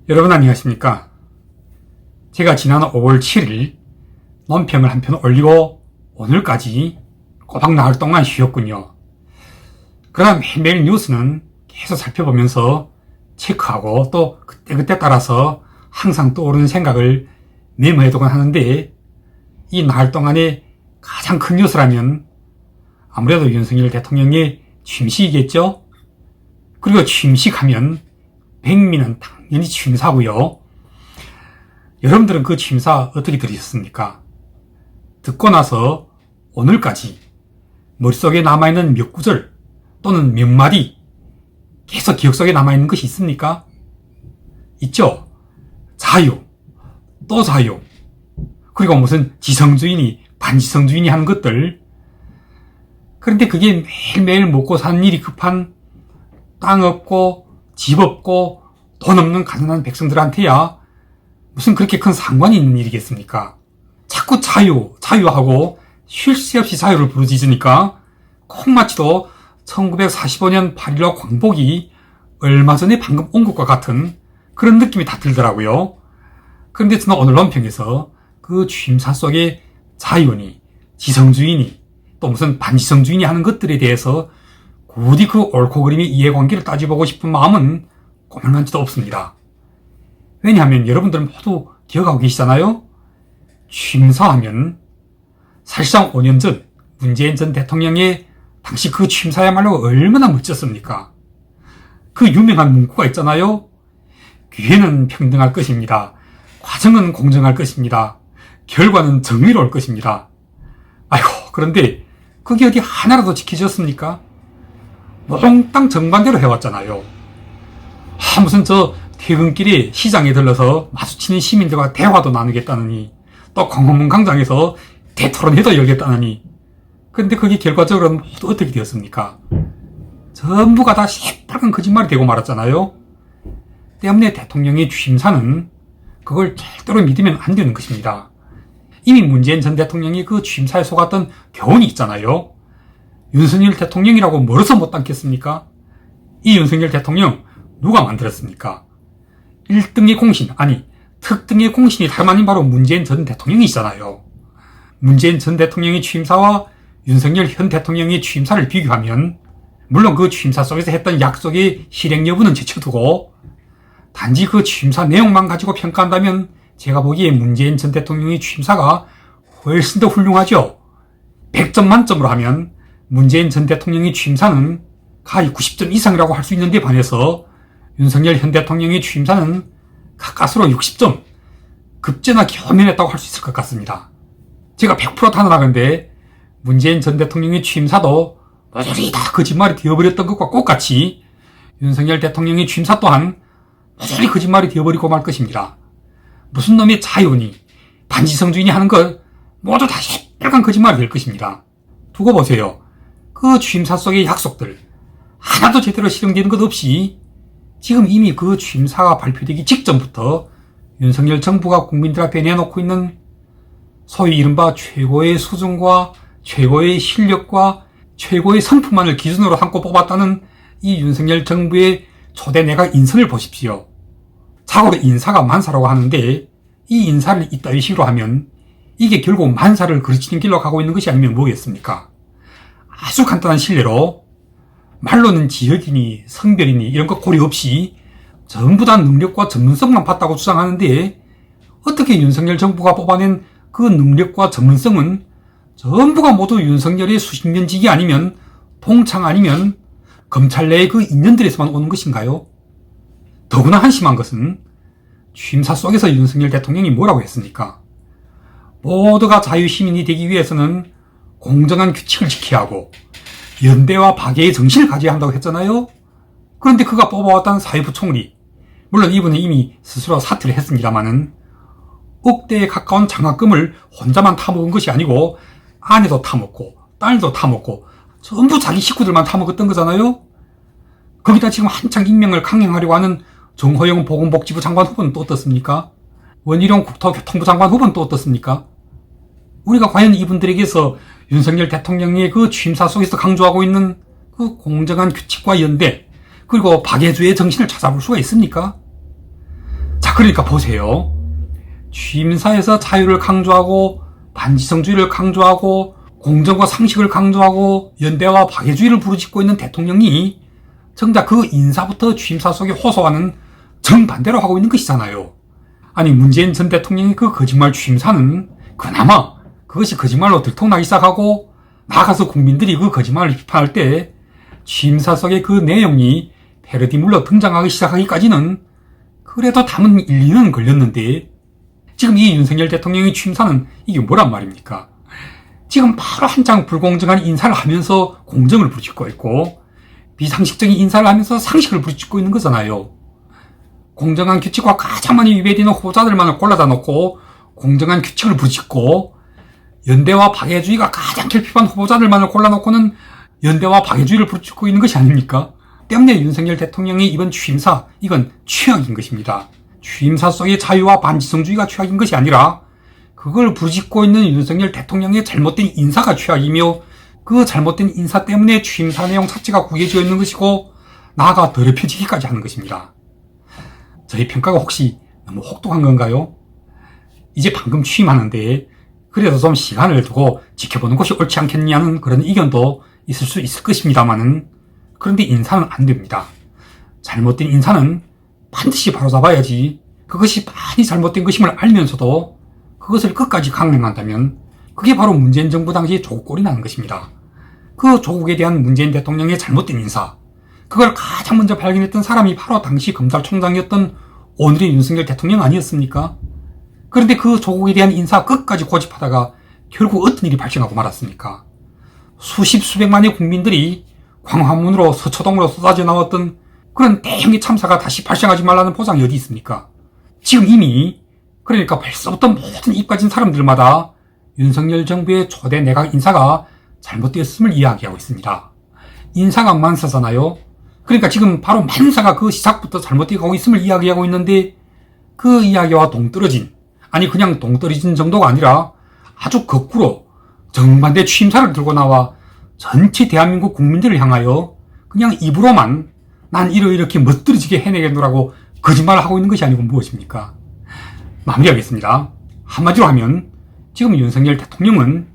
여러분 안녕하십니까? 제가 지난 5월 7일 논평을 한 편 올리고 오늘까지 꼬박 나흘 동안 쉬었군요. 그러나 매일매일 뉴스는 계속 살펴보면서 체크하고 또 그때그때 따라서 항상 떠오르는 생각을 메모해두곤 하는데, 이 나흘 동안의 가장 큰 뉴스라면 아무래도 윤석열 대통령의 취임식이겠죠? 그리고 취임식하면 백미는 당연히 취임사고요. 여러분들은 그 취임사 어떻게 들으셨습니까? 듣고 나서 오늘까지 머릿속에 남아있는 몇 구절 또는 몇 마디 계속 기억 속에 남아있는 것이 있습니까? 있죠? 자유, 또 자유, 그리고 무슨 지성주의니 반지성주의니 하는 것들. 그런데 그게 매일매일 먹고 사는 일이 급한 땅 없고 집 없고 돈 없는 가난한 백성들한테야 무슨 그렇게 큰 상관이 있는 일이겠습니까? 자꾸 자유하고 쉴 새 없이 자유를 부르짖으니까 콩마치도 1945년 8.15 광복이 얼마 전에 방금 온 것과 같은 그런 느낌이 다 들더라고요. 그런데 저는 오늘 논평에서 그 취임사 속에 자유니 지성주의니 또 무슨 반지성주의니 하는 것들에 대해서 굳이 그 옳고 그름의 이해관계를 따져보고 싶은 마음은 꼬물만치도 없습니다. 왜냐하면 여러분들은 모두 기억하고 계시잖아요? 취임사하면 사실상 5년 전 문재인 전 대통령의 당시 그 취임사야말로 얼마나 멋졌습니까? 그 유명한 문구가 있잖아요. 기회는 평등할 것입니다. 과정은 공정할 것입니다. 결과는 정의로울 것입니다. 아이고, 그런데 그게 어디 하나라도 지켜졌습니까? 몽땅 정반대로 해왔잖아요. 무슨 퇴근길에 시장에 들러서 마주치는 시민들과 대화도 나누겠다느니, 또 광화문 광장에서 대토론회도 열겠다느니. 근데 그게 결과적으로는 모두 어떻게 되었습니까? 전부가 다 새빨간 거짓말이 되고 말았잖아요. 때문에 대통령의 취임사는 그걸 절대로 믿으면 안 되는 것입니다. 이미 문재인 전 대통령이 그 취임사에 속았던 교훈이 있잖아요. 윤석열 대통령이라고 멀어서 못 닮겠습니까? 이 윤석열 대통령 누가 만들었습니까? 1등의 공신, 아니 특등의 공신이 다름 아닌 바로 문재인 전 대통령이잖아요. 문재인 전 대통령의 취임사와 윤석열 현 대통령의 취임사를 비교하면 물론 그 취임사 속에서 했던 약속의 실행 여부는 제쳐두고 단지 그 취임사 내용만 가지고 평가한다면 제가 보기에 문재인 전 대통령의 취임사가 훨씬 더 훌륭하죠. 100점 만점으로 하면 문재인 전 대통령의 취임사는 가히 90점 이상이라고 할 수 있는데 반해서 윤석열 현 대통령의 취임사는 가까스로 60점, 급제나 겸연했다고 할 수 있을 것 같습니다. 제가 100% 단언하건대 문재인 전 대통령의 취임사도 모조리 다 거짓말이 되어버렸던 것과 똑같이 윤석열 대통령의 취임사 또한 모조리 거짓말이 되어버리고 말 것입니다. 무슨 놈의 자유니 반지성주의니 하는 것 모두 다 새빨간 거짓말이 될 것입니다. 두고 보세요. 그 취임사 속의 약속들 하나도 제대로 실행되는 것 없이 지금 이미 그 취임사가 발표되기 직전부터 윤석열 정부가 국민들 앞에 내놓고 있는 소위 이른바 최고의 수준과 최고의 실력과 최고의 성품만을 기준으로 삼고 뽑았다는 이 윤석열 정부의 초대 내각 인선을 보십시오. 자고로 인사가 만사라고 하는데 이 인사를 이따위 식으로 하면 이게 결국 만사를 그르치는 길로 가고 있는 것이 아니면 뭐겠습니까? 아주 간단한 실례로 말로는 지역이니 성별이니 이런 거 고려 없이 전부 다 능력과 전문성만 봤다고 주장하는데 어떻게 윤석열 정부가 뽑아낸 그 능력과 전문성은 전부가 모두 윤석열의 수십 년직이 아니면 동창 아니면 검찰 내의 그 인연들에서만 오는 것인가요? 더구나 한심한 것은 취임사 속에서 윤석열 대통령이 뭐라고 했습니까? 모두가 자유시민이 되기 위해서는 공정한 규칙을 지켜야 하고 연대와 박애의 정신을 가져야 한다고 했잖아요. 그런데 그가 뽑아왔던 사회부 총리, 물론 이분은 이미 스스로 사퇴를 했습니다마는 억대에 가까운 장학금을 혼자만 타먹은 것이 아니고 아내도 타먹고 딸도 타먹고 전부 자기 식구들만 타먹었던 거잖아요. 거기다 지금 한창 임명을 강행하려고 하는 정호영 보건복지부 장관 후보는 또 어떻습니까? 원희룡 국토교통부 장관 후보는 또 어떻습니까? 우리가 과연 이분들에게서 윤석열 대통령의 그 취임사 속에서 강조하고 있는 그 공정한 규칙과 연대 그리고 박애주의 정신을 찾아볼 수가 있습니까? 그러니까 보세요. 취임사에서 자유를 강조하고 반지성주의를 강조하고 공정과 상식을 강조하고 연대와 박애주의를 부르짖고 있는 대통령이 정작 그 인사부터 취임사 속에 호소하는 정반대로 하고 있는 것이잖아요. 아니 문재인 전 대통령의 그 거짓말 취임사는 그나마 그것이 거짓말로 들통나기 시작하고 나가서 국민들이 그 거짓말을 비판할 때 취임사 속의 그 내용이 패러디물로 등장하기 시작하기까지는 그래도 담은 일리는 걸렸는데 지금 이 윤석열 대통령의 취임사는 이게 뭐란 말입니까? 지금 바로 한창 불공정한 인사를 하면서 공정을 부르짖고 있고 비상식적인 인사를 하면서 상식을 부르짖고 있는 거잖아요. 공정한 규칙과 가장 많이 위배되는 후보자들만을 골라다 놓고 공정한 규칙을 부르짖고 연대와 박애주의가 가장 결핍한 후보자들만을 골라놓고는 연대와 박애주의를 부르짖고 있는 것이 아닙니까? 때문에 윤석열 대통령의 이번 취임사, 이건 최악인 것입니다. 취임사 속의 자유와 반지성주의가 최악인 것이 아니라 그걸 부르짖고 있는 윤석열 대통령의 잘못된 인사가 최악이며 그 잘못된 인사 때문에 취임사 내용 자체가 구겨져 있는 것이고 나아가 더럽혀지기까지 하는 것입니다. 저희 평가가 혹시 너무 혹독한 건가요? 이제 방금 취임하는데 그래도 좀 시간을 두고 지켜보는 것이 옳지 않겠냐는 그런 의견도 있을 수 있을 것입니다만은 그런데 인사는 안 됩니다. 잘못된 인사는 반드시 바로잡아야지. 그것이 많이 잘못된 것임을 알면서도 그것을 끝까지 강행한다면 그게 바로 문재인 정부 당시 조국꼴이 나는 것입니다. 그 조국에 대한 문재인 대통령의 잘못된 인사, 그걸 가장 먼저 발견했던 사람이 바로 당시 검찰총장이었던 오늘의 윤석열 대통령 아니었습니까? 그런데 그 조국에 대한 인사 끝까지 고집하다가 결국 어떤 일이 발생하고 말았습니까? 수십 수백만의 국민들이 광화문으로 서초동으로 쏟아져 나왔던 그런 대형의 참사가 다시 발생하지 말라는 보장이 어디 있습니까? 지금 이미 그러니까 벌써부터 모든 입 가진 사람들마다 윤석열 정부의 초대 내각 인사가 잘못되었음을 이야기하고 있습니다. 인사가 만사잖아요. 그러니까 지금 바로 만사가 그 시작부터 잘못되어 가고 있음을 이야기하고 있는데 그 이야기와 동떨어진, 아니 그냥 동떨어진 정도가 아니라 아주 거꾸로 정반대 취임사를 들고 나와 전체 대한민국 국민들을 향하여 그냥 입으로만 난 이렇게 멋들어지게 해내겠노라고 거짓말을 하고 있는 것이 아니고 무엇입니까? 마무리하겠습니다. 한마디로 하면 지금 윤석열 대통령은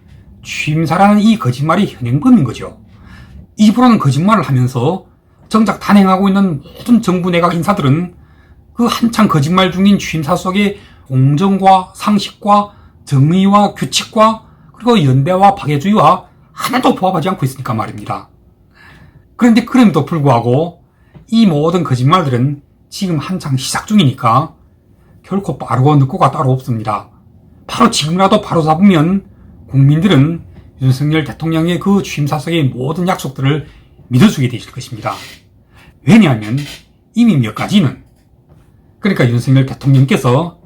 취임사라는 이 거짓말이 현행범인 거죠. 입으로는 거짓말을 하면서 정작 단행하고 있는 모든 정부 내각 인사들은 그 한창 거짓말 중인 취임사 속에 공정과 상식과 정의와 규칙과 그리고 연대와 박애주의와 하나도 부합하지 않고 있으니까 말입니다. 그런데 그럼에도 불구하고 이 모든 거짓말들은 지금 한창 시작 중이니까 결코 빠르고 늦고가 따로 없습니다. 바로 지금이라도 바로잡으면 국민들은 윤석열 대통령의 그 취임사 속의 모든 약속들을 믿어주게 되실 것입니다. 왜냐하면 이미 몇 가지는 그러니까 윤석열 대통령께서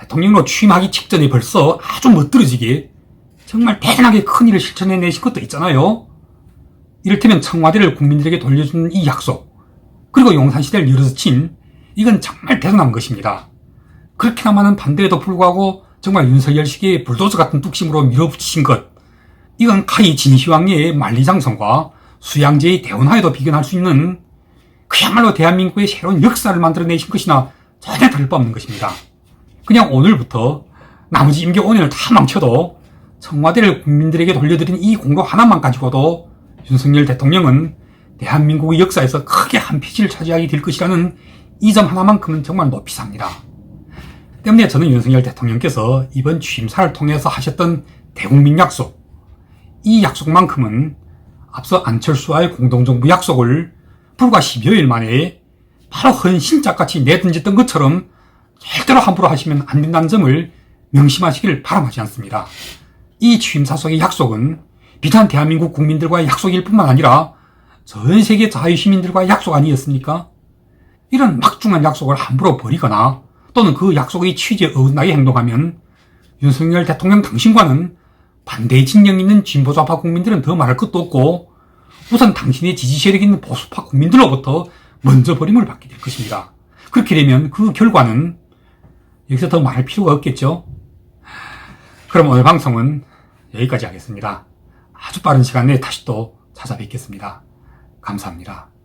대통령으로 취임하기 직전에 벌써 아주 멋들어지게 정말 대단하게 큰 일을 실천해내신 것도 있잖아요. 이를테면 청와대를 국민들에게 돌려주는 이 약속, 그리고 용산시대를 열어서 친 이건 정말 대단한 것입니다. 그렇게나 많은 반대에도 불구하고 정말 윤석열식의 불도저 같은 뚝심으로 밀어붙이신 것, 이건 카이 진시황의 만리장성과 수양제의 대원하에도 비견할 수 있는 그야말로 대한민국의 새로운 역사를 만들어내신 것이나 전혀 다를 바 없는 것입니다. 그냥 오늘부터 나머지 임기 5년을 다 망쳐도 청와대를 국민들에게 돌려드린 이 공로 하나만 가지고도 윤석열 대통령은 대한민국의 역사에서 크게 한 페이지를 차지하게 될 것이라는 이 점 하나만큼은 정말 높이 삽니다. 때문에 저는 윤석열 대통령께서 이번 취임사를 통해서 하셨던 대국민 약속, 이 약속만큼은 앞서 안철수와의 공동정부 약속을 불과 10여일 만에 바로 헌신짝같이 내던졌던 것처럼 절대로 함부로 하시면 안 된다는 점을 명심하시기를 바람하지 않습니다. 이 취임사 속의 약속은 비단 대한민국 국민들과의 약속일 뿐만 아니라 전 세계 자유시민들과의 약속 아니었습니까? 이런 막중한 약속을 함부로 버리거나 또는 그 약속의 취지에 어긋나게 행동하면 윤석열 대통령 당신과는 반대의 진영이 있는 진보좌파 국민들은 더 말할 것도 없고 우선 당신의 지지 세력이 있는 보수파 국민들로부터 먼저 버림을 받게 될 것입니다. 그렇게 되면 그 결과는 여기서 더 말할 필요가 없겠죠. 그럼 오늘 방송은 여기까지 하겠습니다. 아주 빠른 시간 내에 다시 또 찾아뵙겠습니다. 감사합니다.